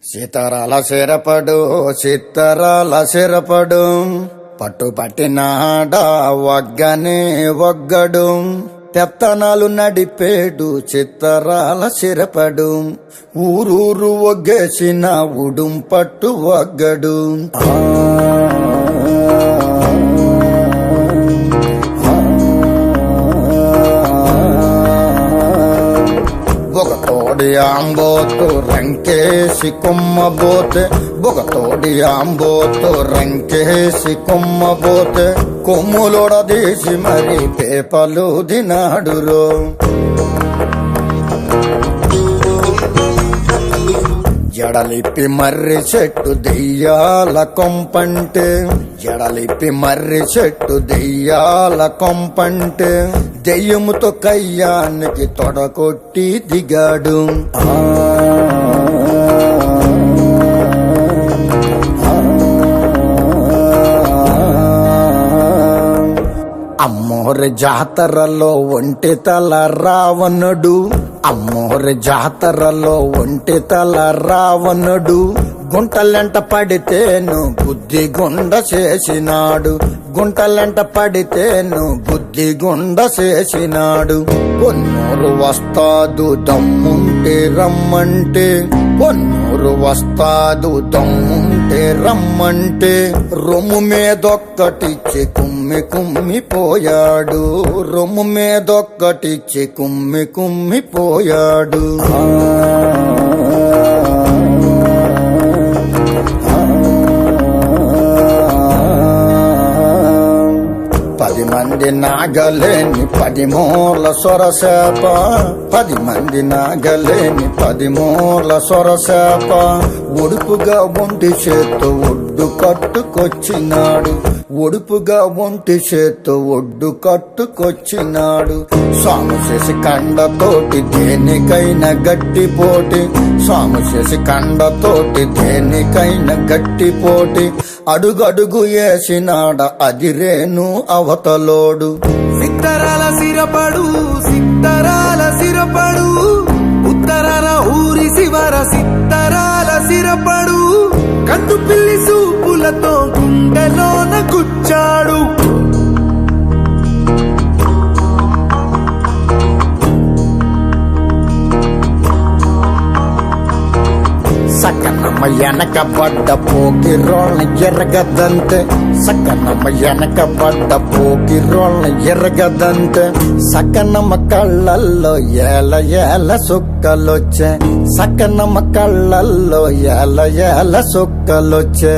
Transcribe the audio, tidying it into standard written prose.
సీతారాల సిరపడు చిత్తరాల సిరపడు పట్టుపట్టినాడా ఒగ్గనే ఒగ్గడు పెత్తనాలు నడిపేడు చిత్తరాల సిరపడు ఊరూరు ఒగ్గేసిన ఉడుం పట్టు ఒగ్గడు బొగతోడి ఆంబోతు రంకేసి కొమ్మబోతే బొగతోడి ఆంబోతు రంకేసి కొమ్మబోతే కొమ్ములొడదీసి మరి పేపలు దినాడురో జడలిప్పి మర్రి చెట్టు దెయ్యాల కొంపంటే జడలిప్పి మర్రి చెట్టు దెయ్యాల కొంపంటే దెయ్యముతో కయ్యానికి తొడకొట్టి దిగాడు అమ్మోరి జాతరలో ఒంటి తల రావణుడు అమ్మోరి జాతరలో ఒంటి తల రావణుడు గుంటలెంట పడితేను బుద్ధి గుండ చేసినాడు గుంటలెంట పడితేను బుద్ధి గుండ చేసినాడు పొన్నూరు వస్తాదు దమ్ముంటే రమ్మంటే పొన్నూరు వస్తాదు దమ్ముంటే రమ్మంటే రొమ్ము మీదొక్కటిచ్చి కుమ్మి కుమ్మిపోయాడు రొమ్ము మీదొక్కటిచ్చి కుమ్మి కుమ్మిపోయాడు పది మంది నాగలేని 10 మూల సొరసేప 10 మంది నాగలేని 10 మూల సొరసేప ఒడుపుగా ఒంటి చేత్తో ఒడ్డు కట్టుకొచ్చినాడు ఒడుపుగా ఒంటి చేత్తో ఒడ్డు కట్టుకొచ్చినాడు సాము చేసి కండతోటి దేనికైనా గట్టిపోటి సాము చేసి కండతోటి దేనికైనా గట్టిపోటి అడుగడుగు వేసినాడ అదిరేను అవతలోడు సిత్తరాల సిరపడు సిత్తరాల సిరపడు ఉత్తరాల ఊరి శివర సిత్తరాల సిరపడు కందు పిల్లి సూపులతో గుండెలోన గుచ్చాడు సక్కనమ్మ వెనక పడ్డ పోకిరోళ్ళ ఎరగదంతే సక్కనమ్మ వెనక పడ్డ పోకిరోళ్ళ ఎరగదంతే సక్కనమ్మ కళ్ళల్లో ఏల ఏల సుక్కలొచ్చే సక్కనమ్మ కళ్ళల్లో ఏల ఏల సుక్కలొచ్చే